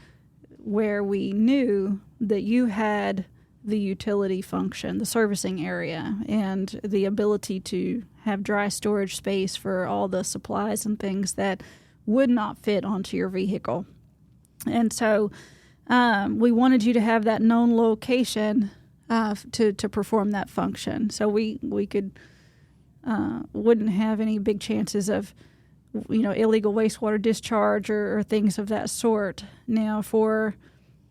where we knew that you had the utility function, the servicing area, and the ability to have dry storage space for all the supplies and things that would not fit onto your vehicle. And so we wanted you to have that known location to perform that function. So we could wouldn't have any big chances of illegal wastewater discharge or things of that sort.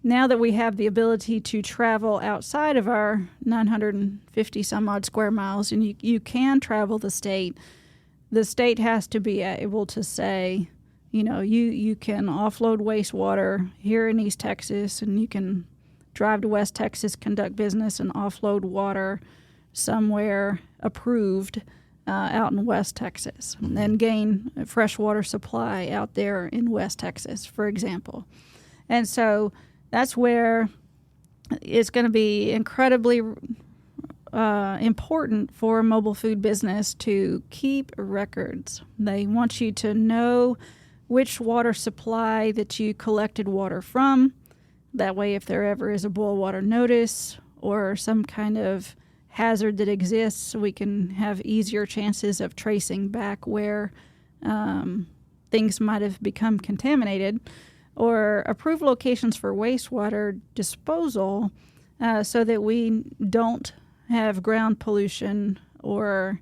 Now that we have the ability to travel outside of our 950 some odd square miles, and you can travel the state has to be able to say, you can offload wastewater here in East Texas, and you can drive to West Texas, conduct business, and offload water somewhere approved out in West Texas, and then gain a fresh water supply out there in West Texas, for example. And so that's where it's going to be incredibly important for a mobile food business to keep records. They want you to know which water supply that you collected water from. That way, if there ever is a boil water notice or some kind of hazard that exists, we can have easier chances of tracing back where things might have become contaminated, or approve locations for wastewater disposal so that we don't have ground pollution or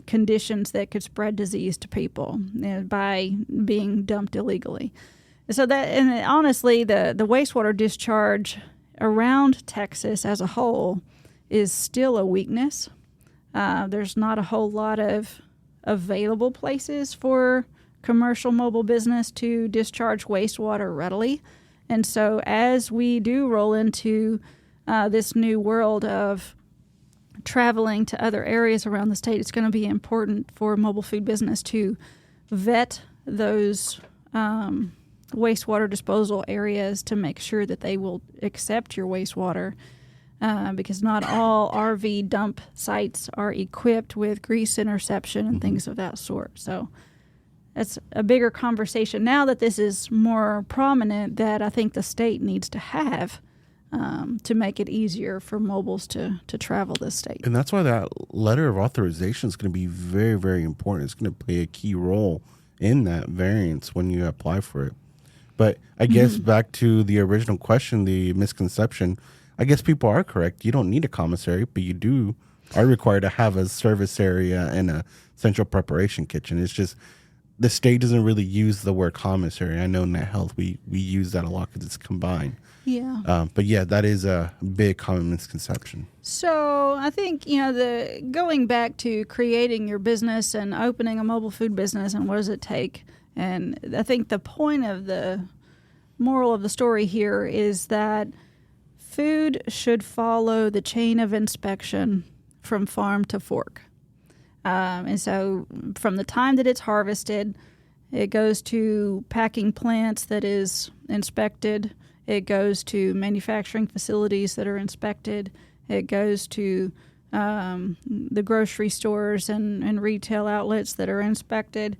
conditions that could spread disease to people by being dumped illegally. So that, and honestly, the wastewater discharge around Texas as a whole is still a weakness. There's not a whole lot of available places for commercial mobile business to discharge wastewater readily. And so as we do roll into this new world of traveling to other areas around the state, it's going to be important for mobile food business to vet those wastewater disposal areas to make sure that they will accept your wastewater, because not all RV dump sites are equipped with grease interception and things of that sort. So that's a bigger conversation now that this is more prominent, that I think the state needs to have to make it easier for mobiles to travel this state. And that's why that letter of authorization is going to be very, very important. It's going to play a key role in that variance when you apply for it. But I guess back to the original question, the misconception, I guess people are correct. You don't need a commissary, but you are required to have a service area and a central preparation kitchen. It's just the state doesn't really use the word commissary. I know in Net Health we use that a lot because it's combined. Yeah. But yeah, that is a big common misconception. So I think, going back to creating your business and opening a mobile food business, and what does it take? And I think the point of the moral of the story here is that food should follow the chain of inspection from farm to fork. And so from the time that it's harvested, it goes to packing plants that is inspected. It goes to manufacturing facilities that are inspected. It goes to the grocery stores and retail outlets that are inspected.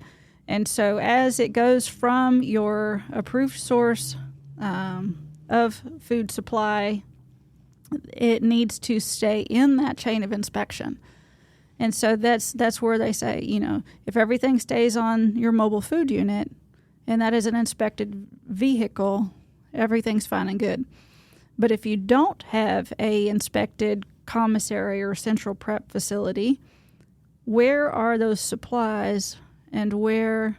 And so as it goes from your approved source of food supply, it needs to stay in that chain of inspection. And so that's where they say, if everything stays on your mobile food unit and that is an inspected vehicle, everything's fine and good. But if you don't have a inspected commissary or central prep facility, where are those supplies and where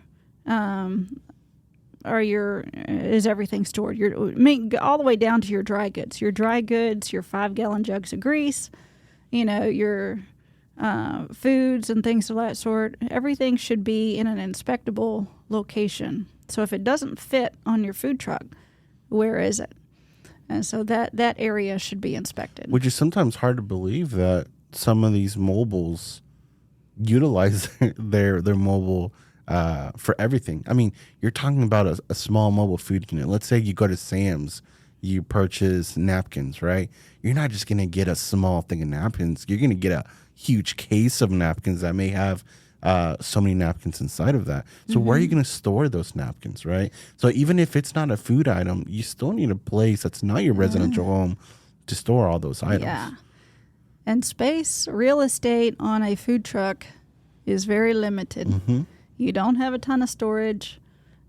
is everything stored? All the way down to your dry goods. Your dry goods, your 5-gallon jugs of grease, your foods and things of that sort, everything should be in an inspectable location. So if it doesn't fit on your food truck, where is it? And so that area should be inspected. Which is sometimes hard to believe that some of these mobiles utilize their mobile for everything. I mean, you're talking about a small mobile food unit. Let's say you go to Sam's, you purchase napkins, right? You're not just going to get a small thing of napkins. You're going to get a huge case of napkins that may have so many napkins inside of that. So where are you going to store those napkins, right? So even if it's not a food item, you still need a place that's not your residential home to store all those items. Yeah. And space, real estate on a food truck is very limited. Mm-hmm. You don't have a ton of storage.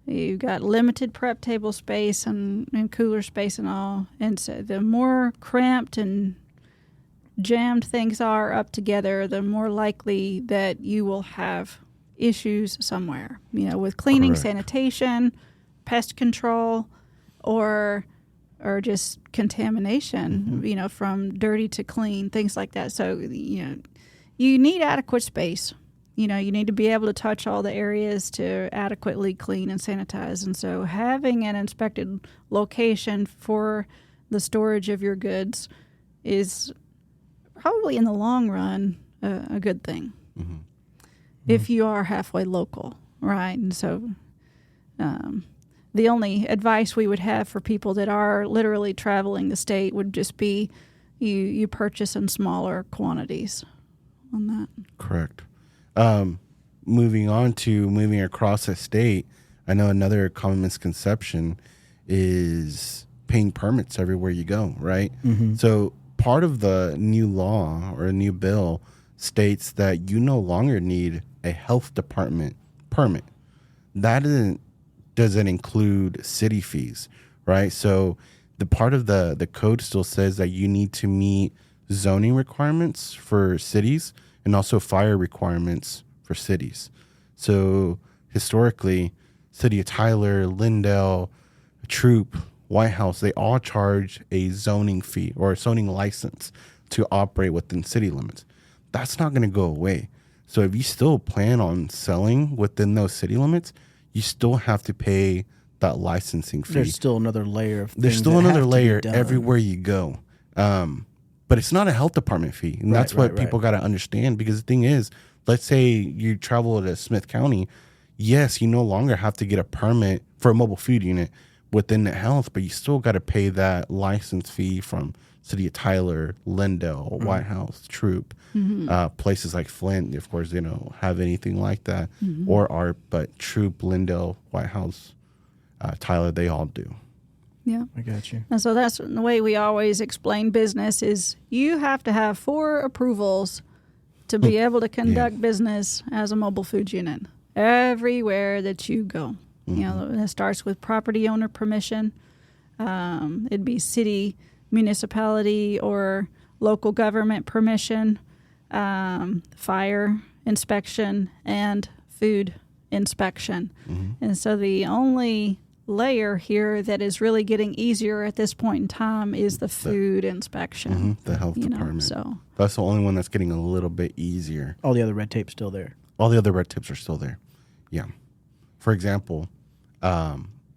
You've got limited prep table space and cooler space and all. And so the more cramped and jammed things are up together, the more likely that you will have issues somewhere, with cleaning, Correct. sanitation, pest control, or just contamination, from dirty to clean, things like that. So, you need adequate space. You need to be able to touch all the areas to adequately clean and sanitize. And so having an inspected location for the storage of your goods is probably in the long run a good thing. Mm-hmm. If you are halfway local, right? And so the only advice we would have for people that are literally traveling the state would just be you purchase in smaller quantities on that. Correct. Moving across the state, I know another common misconception is paying permits everywhere you go, right? Mm-hmm. So part of the new law or a new bill states that you no longer need a health department permit. That doesn't include city fees, right? So the part of the code still says that you need to meet zoning requirements for cities and also fire requirements for cities. So historically, City of Tyler, Lindale, Troop, White House, they all charge a zoning fee or a zoning license to operate within city limits. That's not going to go away. So if you still plan on selling within those city limits, you still have to pay that licensing fee. There's still another layer of There's things still that another have to be layer done. everywhere you go. But it's not a health department fee. And that's what people got to understand, because the thing is, let's say you travel to Smith County. Yes, you no longer have to get a permit for a mobile food unit within the health, but you still got to pay that license fee from City of Tyler, Lindale, White House, Troop, places like Flint. Of course, they don't have anything like that, or ARP, but Troop, Lindale, White House, Tyler, they all do. Yeah. I got you. And so that's the way we always explain business is you have to have 4 approvals to be able to conduct business as a mobile food unit everywhere that you go. It starts with property owner permission. It'd be city, municipality, or local government permission, fire inspection, and food inspection. And so the only layer here that is really getting easier at this point in time is the food inspection. The health department. So That's the only one that's getting a little bit easier. All the other red tape's still there. All the other red tapes are still there. Yeah. For example,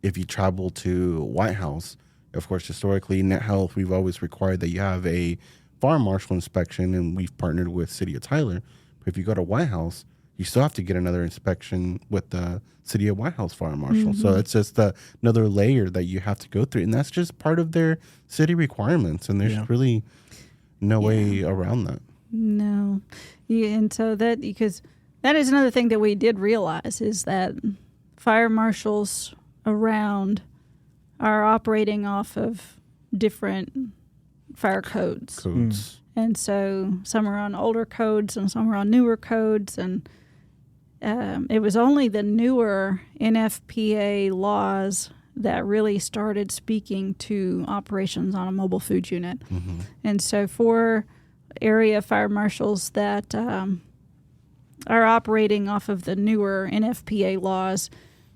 if you travel to White House, of course, historically, Net Health, we've always required that you have a fire marshal inspection, and we've partnered with City of Tyler. But if you go to White House, you still have to get another inspection with the City of White House Fire Marshal. So it's just another layer that you have to go through. And that's just part of their city requirements. And there's really no way around that. No. Yeah, and so because that is another thing that we did realize is that fire marshals around are operating off of different fire codes. And so some are on older codes and some are on newer codes. And it was only the newer NFPA laws that really started speaking to operations on a mobile food unit. And so for area fire marshals that are operating off of the newer NFPA laws,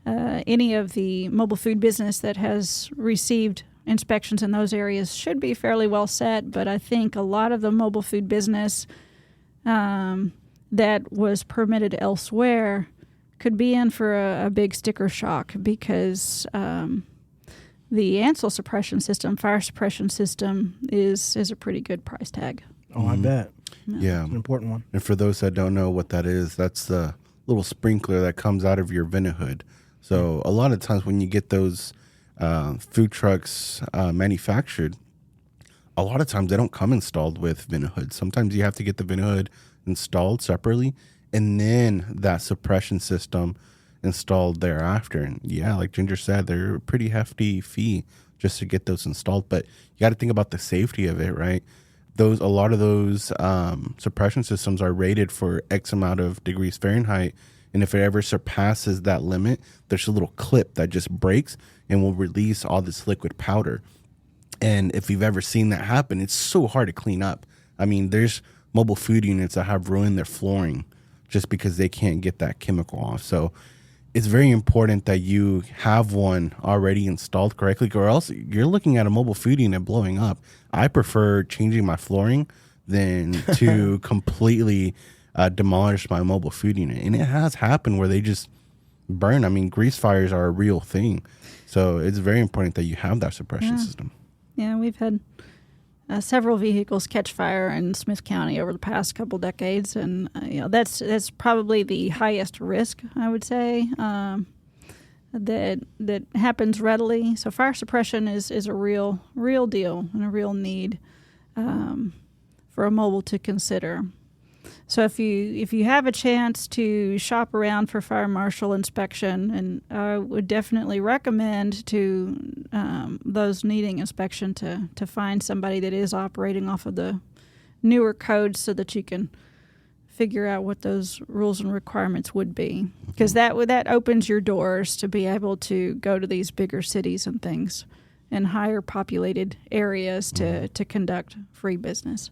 any of the mobile food business that has received inspections in those areas should be fairly well set, but I think a lot of the mobile food business that was permitted elsewhere could be in for a big sticker shock because the ANSEL suppression system, fire suppression system, is a pretty good price tag. Oh, I bet. Yeah. It's an important one. And for those that don't know what that is, that's the little sprinkler that comes out of your vent hood. So a lot of times when you get those food trucks manufactured, a lot of times they don't come installed with vent hoods. Sometimes you have to get the vent hood installed separately and then that suppression system installed thereafter. And yeah, like Ginger said, they're a pretty hefty fee just to get those installed. But you got to think about the safety of it, right? A lot of those suppression systems are rated for X amount of degrees Fahrenheit. And if it ever surpasses that limit, there's a little clip that just breaks and will release all this liquid powder. And if you've ever seen that happen, it's so hard to clean up. I mean, there's mobile food units that have ruined their flooring just because they can't get that chemical off. So it's very important that you have one already installed correctly, or else you're looking at a mobile food unit blowing up. I prefer changing my flooring than to completely demolish my mobile food unit. And it has happened where they just burn. I mean, grease fires are a real thing. So it's very important that you have that suppression system. Yeah, we've had several vehicles catch fire in Smith County over the past couple decades, and that's probably the highest risk, I would say, that happens readily. So fire suppression is a real deal and a real need for a mobile to consider. So if you have a chance to shop around for fire marshal inspection, and I would definitely recommend to those needing inspection to find somebody that is operating off of the newer codes so that you can figure out what those rules and requirements would be. Because that opens your doors to be able to go to these bigger cities and things and higher populated areas to conduct free business.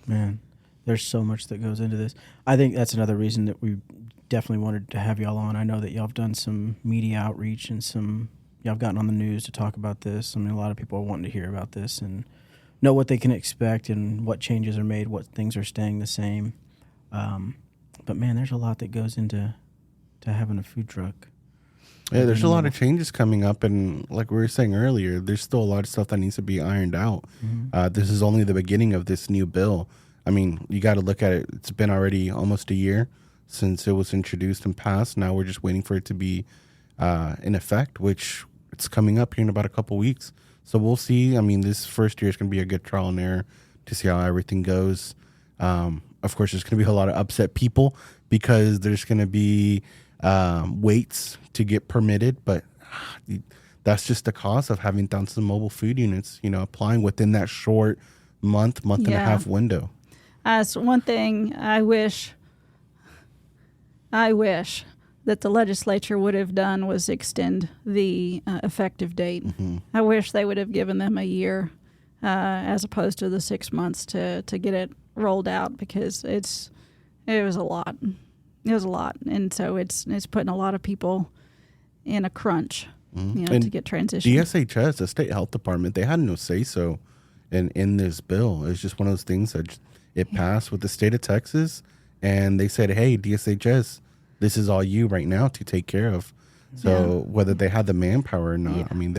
Man. There's so much that goes into this. I think that's another reason that we definitely wanted to have y'all on. I know that y'all have done some media outreach and y'all have gotten on the news to talk about this. I mean, a lot of people are wanting to hear about this and know what they can expect and what changes are made, what things are staying the same. But man, there's a lot that goes into having a food truck. Yeah, there's a lot of changes coming up, and like we were saying earlier, there's still a lot of stuff that needs to be ironed out. Mm-hmm. This is only the beginning of this new bill. I mean, you got to look at it. It's been already almost a year since it was introduced and passed. Now we're just waiting for it to be in effect, which it's coming up here in about a couple weeks. So we'll see. I mean, this first year is going to be a good trial and error to see how everything goes. Of course, there's going to be a lot of upset people because there's going to be waits to get permitted, but that's just the cost of having thousands of mobile food units, applying within that short month and a half window. So one thing I wish that the legislature would have done was extend the effective date. Mm-hmm. I wish they would have given them a year as opposed to the 6 months to get it rolled out, because it was a lot. It was a lot, and so it's putting a lot of people in a crunch, to get transitioned. DSHS, the state health department, they had no say so in this bill. It's just one of those things that it passed with the state of Texas, and they said, hey, DSHS, this is all you right now to take care of. So whether they had the manpower or not, I mean,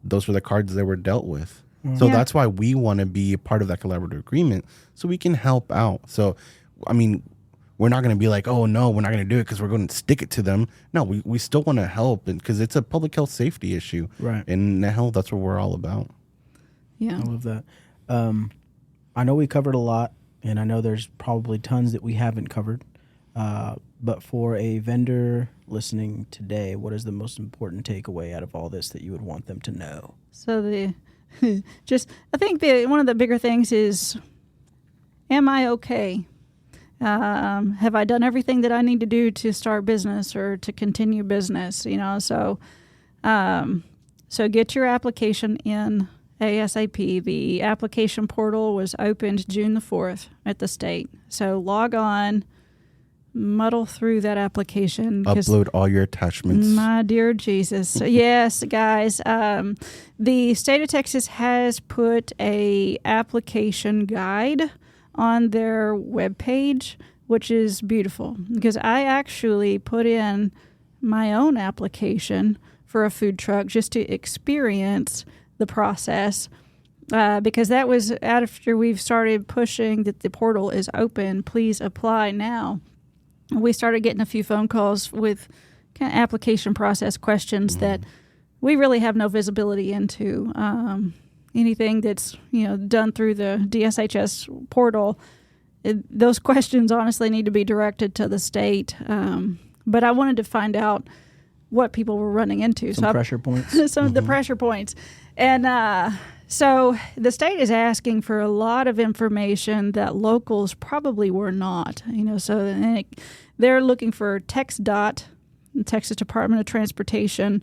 those were the cards they were dealt with. So that's why we want to be a part of that collaborative agreement so we can help out. So, I mean, we're not going to be like, oh, no, we're not going to do it because we're going to stick it to them. No, we still want to help because it's a public health safety issue. Right. And hell, that's what we're all about. Yeah. I love that. I know we covered a lot, and I know there's probably tons that we haven't covered. But for a vendor listening today, what is the most important takeaway out of all this that you would want them to know? So I think one of the bigger things is, am I okay? Have I done everything that I need to do to start business or to continue business? So get your application in ASAP. The application portal was opened June the 4th at the state. So log on, muddle through that application. Upload all your attachments. My dear Jesus. Yes, guys. The state of Texas has put a application guide on their webpage, which is beautiful because I actually put in my own application for a food truck just to experience the process. Because that was after we've started pushing that the portal is open, please apply now. We started getting a few phone calls with kind of application process questions that we really have no visibility into. Anything that's done through the DSHS portal, those questions honestly need to be directed to the state. But I wanted to find out what people were running into. Some pressure points. Some of the pressure points. And so the state is asking for a lot of information that locals probably were not. So they're looking for TxDOT, the Texas Department of Transportation,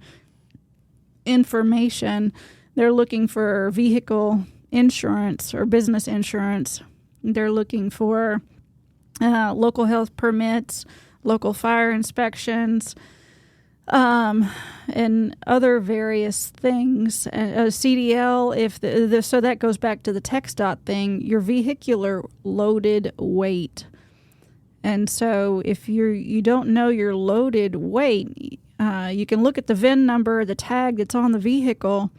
information. They're looking for vehicle insurance or business insurance. They're looking for local health permits, local fire inspections, and other various things. CDL, so that goes back to the TxDOT thing, your vehicular loaded weight. And so if you don't know your loaded weight, you can look at the VIN number, the tag that's on the vehicle,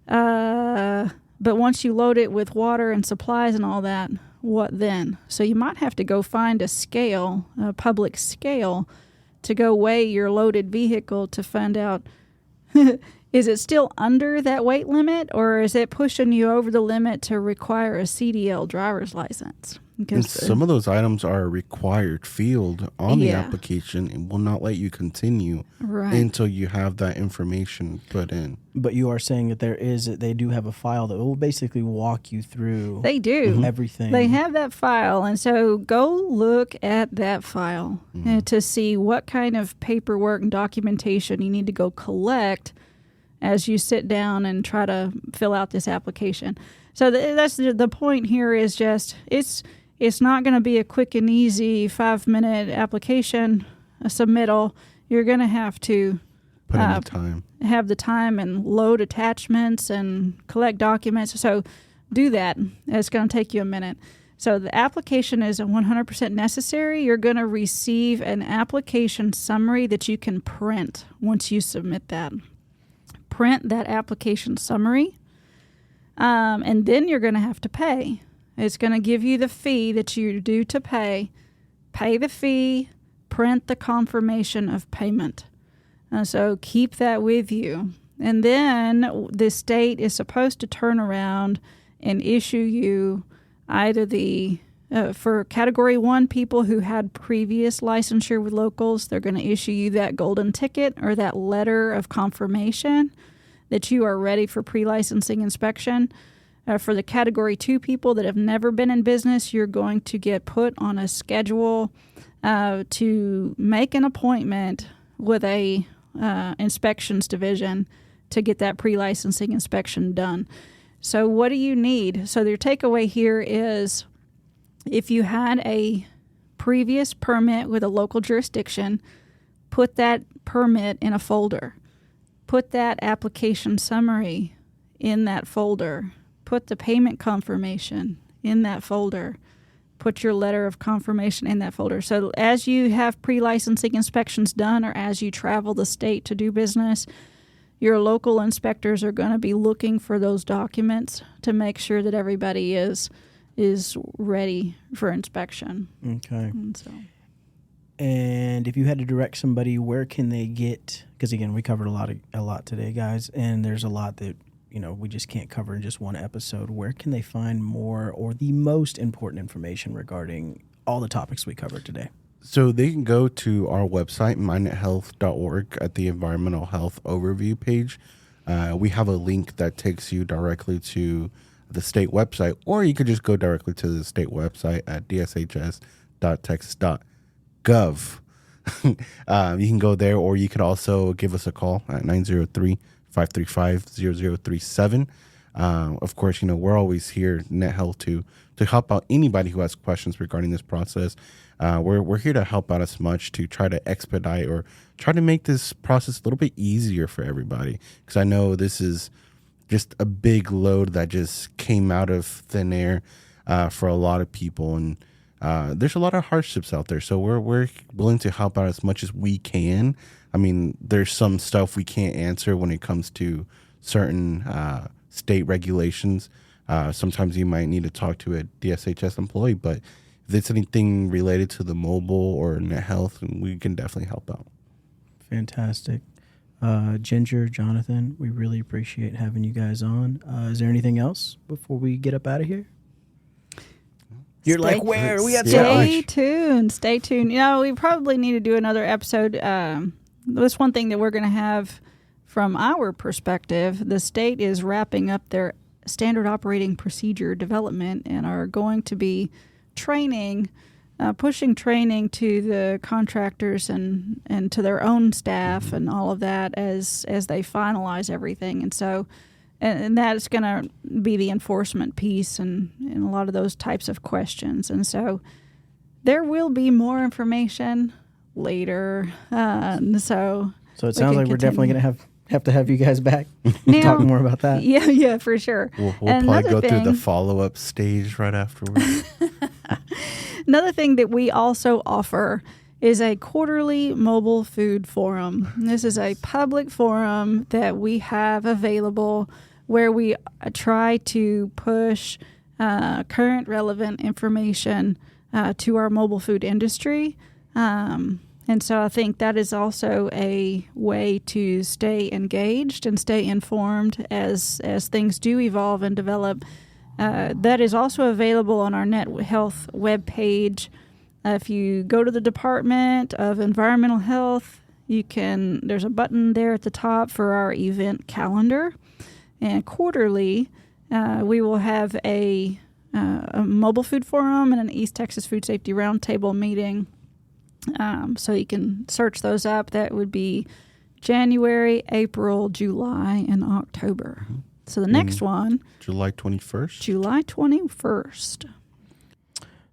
but once you load it with water and supplies and all that, what then? So you might have to go find a scale, a public scale, to go weigh your loaded vehicle to find out, is it still under that weight limit, or is it pushing you over the limit to require a CDL driver's license? And some of those items are a required field on the application and will not let you continue until you have that information put in. But you are saying that they do have a file that will basically walk you through. They do everything. They have that file, and so go look at that file to see what kind of paperwork and documentation you need to go collect as you sit down and try to fill out this application. So that's the point here is just it's not going to be a quick and easy 5-minute application, a submittal. You're going to have to put in the time. Have the time and load attachments and collect documents. So do that. It's going to take you a minute. So the application is 100% necessary. You're going to receive an application summary that you can print once you submit that. Print that application summary, and then you're going to have to pay. It's going to give you the fee that you're due to pay. Pay the fee, print the confirmation of payment. So keep that with you. And then the state is supposed to turn around and issue you either for Category 1 people who had previous licensure with locals, they're going to issue you that golden ticket or that letter of confirmation that you are ready for pre-licensing inspection. For the Category 2 people that have never been in business, you're going to get put on a schedule to make an appointment with a inspections division to get that pre-licensing inspection done. So what do you need? So your takeaway here is if you had a previous permit with a local jurisdiction, put that permit in a folder. Put that application summary in that folder. Put the payment confirmation in that folder. Put your letter of confirmation in that folder. So as you have pre-licensing inspections done or as you travel the state to do business, your local inspectors are going to be looking for those documents to make sure that everybody is ready for inspection. Okay. And if you had to direct somebody, where can they get? Because again, we covered a lot today, guys, and there's a lot that we just can't cover in just one episode. Where can they find more or the most important information regarding all the topics we covered today? So they can go to our website, mindedhealth.org, at the environmental health overview page. We have a link that takes you directly to the state website, or you could just go directly to the state website at dshs.texas.gov. You can go there, or you could also give us a call at 903-535-0037. Of course, we're always here, Net Health, to help out anybody who has questions regarding this process. We're here to help out as much to try to expedite or try to make this process a little bit easier for everybody. Because I know this is just a big load that just came out of thin air for a lot of people. And there's a lot of hardships out there. So we're willing to help out as much as we can. I mean, there's some stuff we can't answer when it comes to certain state regulations. Sometimes you might need to talk to a DSHS employee, but if it's anything related to the mobile or Net Health, we can definitely help out. Fantastic. Ginger, Jonathan, we really appreciate having you guys on. Is there anything else before we get up out of here? You're like, where? We got Stay tuned. Stay tuned. We probably need to do another episode. That's one thing that we're going to have from our perspective. The state is wrapping up their standard operating procedure development and are going to be pushing training to the contractors and to their own staff and all of that as they finalize everything. And so, and that is going to be the enforcement piece and a lot of those types of questions. And so there will be more information later. So it sounds like we're definitely going to have to have you guys back and talk more about that. Yeah, for sure. We'll probably go through the follow-up stage right afterwards. Another thing that we also offer is a quarterly mobile food forum. This is a public forum that we have available where we try to push current relevant information to our mobile food industry. And so I think that is also a way to stay engaged and stay informed as things do evolve and develop. That is also available on our Net Health webpage. If you go to the Department of Environmental Health, there's a button there at the top for our event calendar. And quarterly, we will have a mobile food forum and an East Texas Food Safety Roundtable meeting. So you can search those up. That would be January, April, July, and October. Mm-hmm. So the next one, July 21st. July 21st.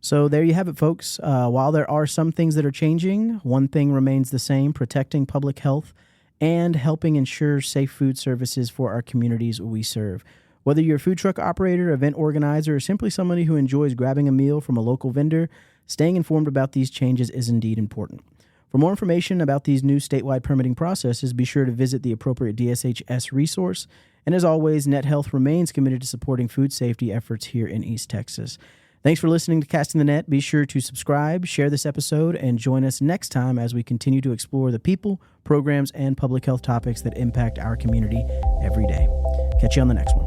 So there you have it, folks. While there are some things that are changing, one thing remains the same: protecting public health and helping ensure safe food services for our communities we serve. Whether you're a food truck operator, event organizer, or simply somebody who enjoys grabbing a meal from a local vendor, staying informed about these changes is indeed important. For more information about these new statewide permitting processes, be sure to visit the appropriate DSHS resource. And as always, Net Health remains committed to supporting food safety efforts here in East Texas. Thanks for listening to Casting the Net. Be sure to subscribe, share this episode, and join us next time as we continue to explore the people, programs, and public health topics that impact our community every day. Catch you on the next one.